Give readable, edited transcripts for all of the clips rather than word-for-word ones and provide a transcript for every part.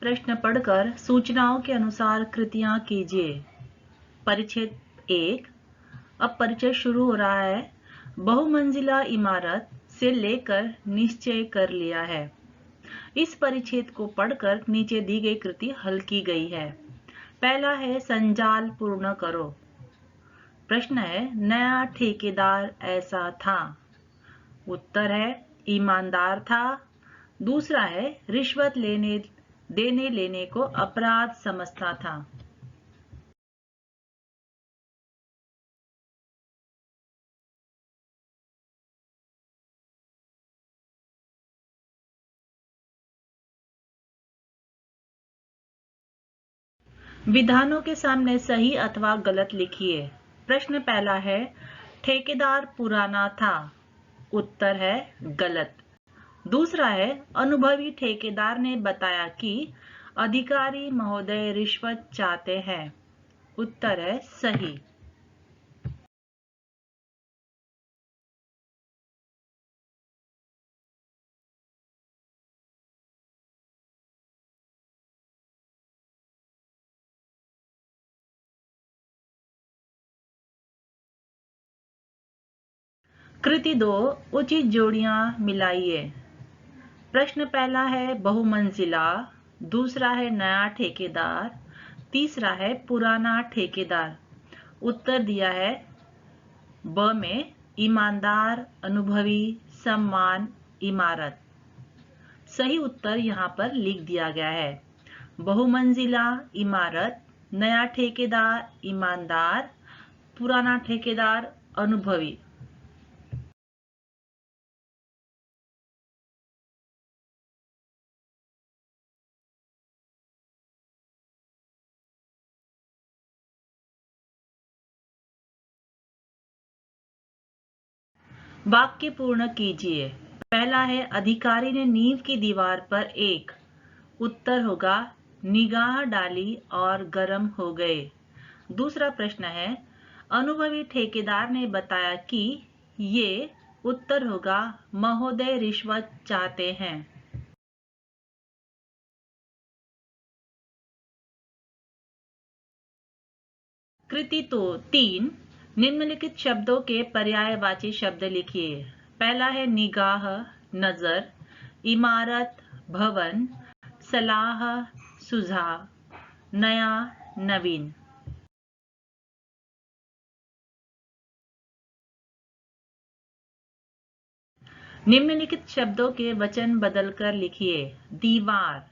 प्रश्न पढ़कर सूचनाओं के अनुसार कृतियां कीजिए। परिच्छेद 1। अब परिचय शुरू हो रहा है। बहुमंजिला इमारत से लेकर निश्चय कर लिया है। इस परिच्छेद को पढ़कर नीचे दी गई कृति हल की गई है। पहला है संजाल पूर्ण करो। प्रश्न है नया ठेकेदार ऐसा था। उत्तर है ईमानदार था। दूसरा है रिश्वत देने लेने को अपराध समझता था। विधानों के सामने सही अथवा गलत लिखिए। प्रश्न पहला है ठेकेदार पुराना था। उत्तर है गलत। दूसरा है अनुभवी ठेकेदार ने बताया कि अधिकारी महोदय रिश्वत चाहते हैं। उत्तर है सही। कृति 2 उचित जोड़ियां मिलाइए। प्रश्न पहला है बहुमंजिला। दूसरा है नया ठेकेदार। तीसरा है पुराना ठेकेदार। उत्तर दिया है ब में ईमानदार, अनुभवी, सम्मान, इमारत। सही उत्तर यहाँ पर लिख दिया गया है। बहुमंजिला इमारत, नया ठेकेदार ईमानदार, पुराना ठेकेदार अनुभवी। वाक्य पूर्ण कीजिए। पहला है अधिकारी ने नींव की दीवार पर एक। उत्तर होगा निगाह डाली और गर्म हो गए। दूसरा प्रश्न है अनुभवी ठेकेदार ने बताया कि ये। उत्तर होगा महोदय रिश्वत चाहते हैं। कृति तो 3 निम्नलिखित शब्दों के पर्यायवाची शब्द लिखिए। पहला है निगाह, नजर, इमारत, भवन, सलाह, सुझाव, नया, नवीन। निम्नलिखित शब्दों के वचन बदलकर लिखिए। दीवार।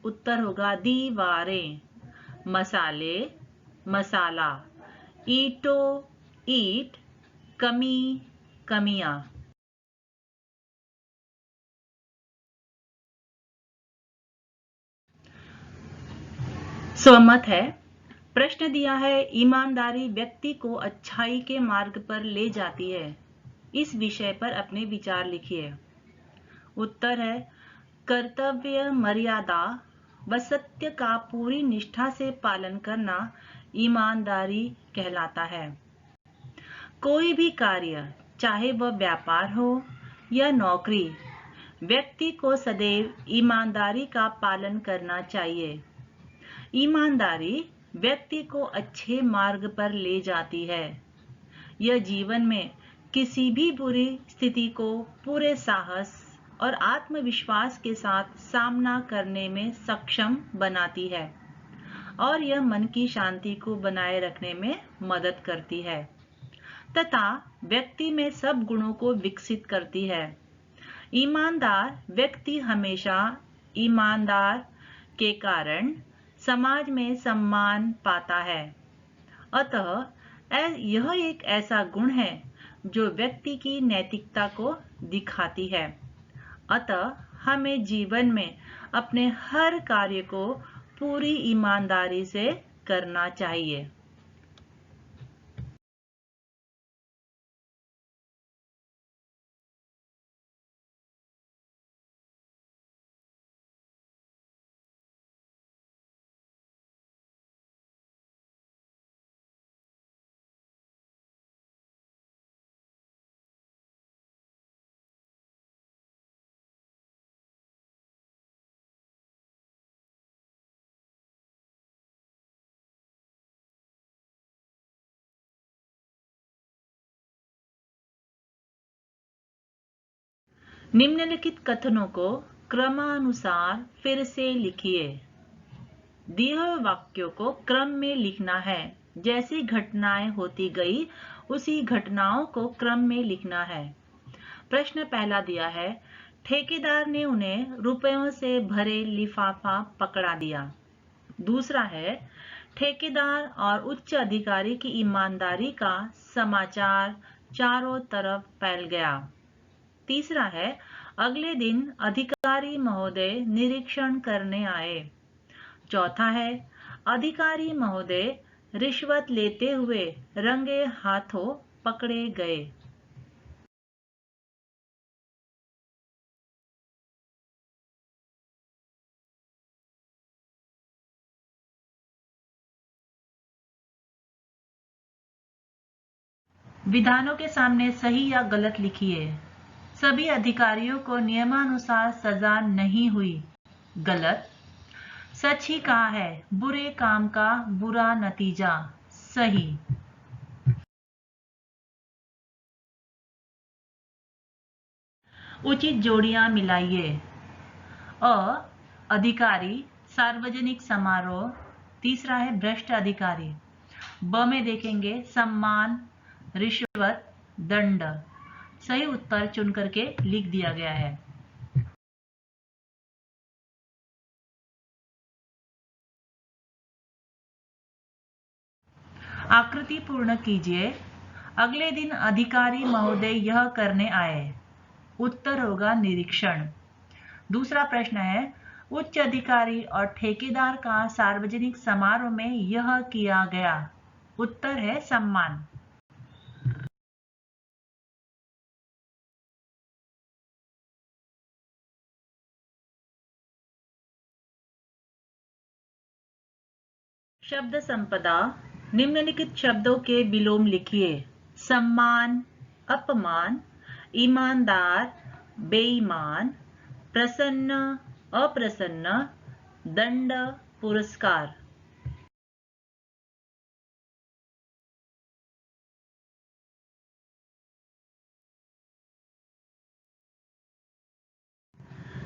उत्तर होगा दीवारें। मसाले, मसाला, ईंटों, ईंट, कमी, कमियां। सहमत है। प्रश्न दिया है ईमानदारी व्यक्ति को अच्छाई के मार्ग पर ले जाती है। इस विषय पर अपने विचार लिखिए। उत्तर है कर्तव्य, मर्यादा व सत्य का पूरी निष्ठा से पालन करना ईमानदारी कहलाता है। कोई भी कार्य, चाहे वह व्यापार हो या नौकरी, व्यक्ति को सदैव ईमानदारी का पालन करना चाहिए। ईमानदारी व्यक्ति को अच्छे मार्ग पर ले जाती है। यह जीवन में किसी भी बुरी स्थिति को पूरे साहस और आत्मविश्वास के साथ सामना करने में सक्षम बनाती है और यह मन की शांति को बनाए रखने में मदद करती है तथा व्यक्ति में सब गुणों को विकसित करती है। ईमानदार व्यक्ति हमेशा ईमानदार के कारण समाज में सम्मान पाता है। अतः यह एक ऐसा गुण है जो व्यक्ति की नैतिकता को दिखाती है। अतः हमें जीवन में अपने हर कार्य को पूरी ईमानदारी से करना चाहिए। निम्नलिखित कथनों को क्रमानुसार फिर से लिखिए। दिए हुए वाक्यों को क्रम में लिखना है। जैसी घटनाएं होती गई उसी घटनाओं को क्रम में लिखना है। प्रश्न पहला दिया है, ठेकेदार ने उन्हें रुपयों से भरे लिफाफा पकड़ा दिया। दूसरा है, ठेकेदार और उच्च अधिकारी की ईमानदारी का समाचार चारों तरफ फैल गया। तीसरा है, अगले दिन अधिकारी महोदय निरीक्षण करने आए। चौथा है, अधिकारी महोदय रिश्वत लेते हुए रंगे हाथों पकड़े गए। विधानों के सामने सही या गलत लिखिए। सभी अधिकारियों को नियमानुसार सजा नहीं हुई। गलत। सच ही कहा है, बुरे काम का बुरा नतीजा। सही। उचित जोड़ियां मिलाइए। अ, अधिकारी, सार्वजनिक समारोह। तीसरा है भ्रष्ट अधिकारी। ब में देखेंगे सम्मान, रिश्वत, दंड। सही उत्तर चुन करके लिख दिया गया है। आकृति पूर्ण कीजिए। अगले दिन अधिकारी महोदय यह करने आए। उत्तर होगा निरीक्षण। दूसरा प्रश्न है, उच्च अधिकारी और ठेकेदार का सार्वजनिक समारोह में यह किया गया। उत्तर है सम्मान। शब्द संपदा। निम्नलिखित शब्दों के विलोम लिखिए। सम्मान, अपमान, ईमानदार, बेईमान, प्रसन्न, अप्रसन्न, दंड, पुरस्कार।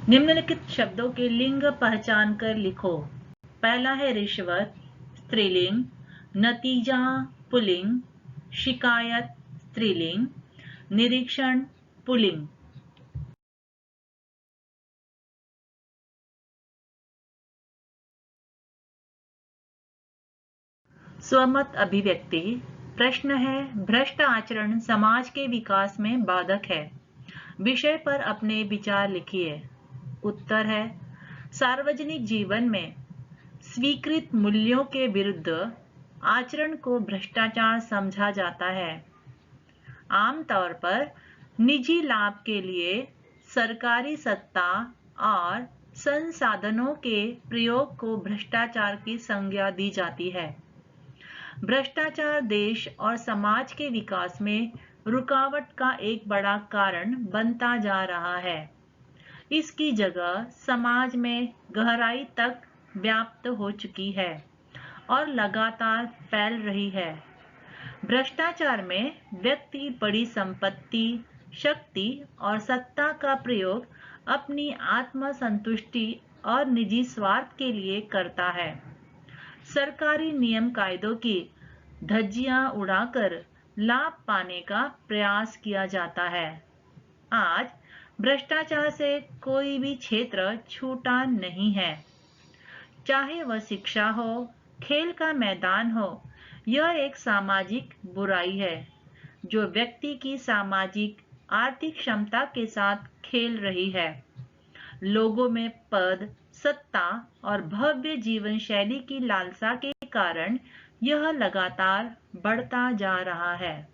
निम्नलिखित शब्दों के लिंग पहचान कर लिखो। पहला है रिश्वत, स्त्रीलिंग, नतीजा, पुल्लिंग, शिकायत, स्त्रीलिंग, निरीक्षण, पुल्लिंग। स्वमत अभिव्यक्ति। प्रश्न है, भ्रष्ट आचरण समाज के विकास में बाधक है। विषय पर अपने विचार लिखिए। उत्तर है, सार्वजनिक जीवन में स्वीकृत मूल्यों के विरुद्ध आचरण को भ्रष्टाचार समझा जाता है। आमतौर पर निजी लाभ के लिए सरकारी सत्ता और संसाधनों के प्रयोग को भ्रष्टाचार की संज्ञा दी जाती है। भ्रष्टाचार देश और समाज के विकास में रुकावट का एक बड़ा कारण बनता जा रहा है। इसकी जगह समाज में गहराई तक व्याप्त हो चुकी है और लगातार फैल रही है। भ्रष्टाचार में व्यक्ति बड़ी संपत्ति, शक्ति और सत्ता का प्रयोग अपनी आत्मसंतुष्टि और निजी स्वार्थ के लिए करता है। सरकारी नियम कायदों की धज्जियां उड़ाकर लाभ पाने का प्रयास किया जाता है। आज भ्रष्टाचार से कोई भी क्षेत्र छूटा नहीं है, चाहे वह शिक्षा हो, खेल का मैदान हो। यह एक सामाजिक बुराई है जो व्यक्ति की सामाजिक आर्थिक क्षमता के साथ खेल रही है। लोगों में पद, सत्ता और भव्य जीवन शैली की लालसा के कारण यह लगातार बढ़ता जा रहा है।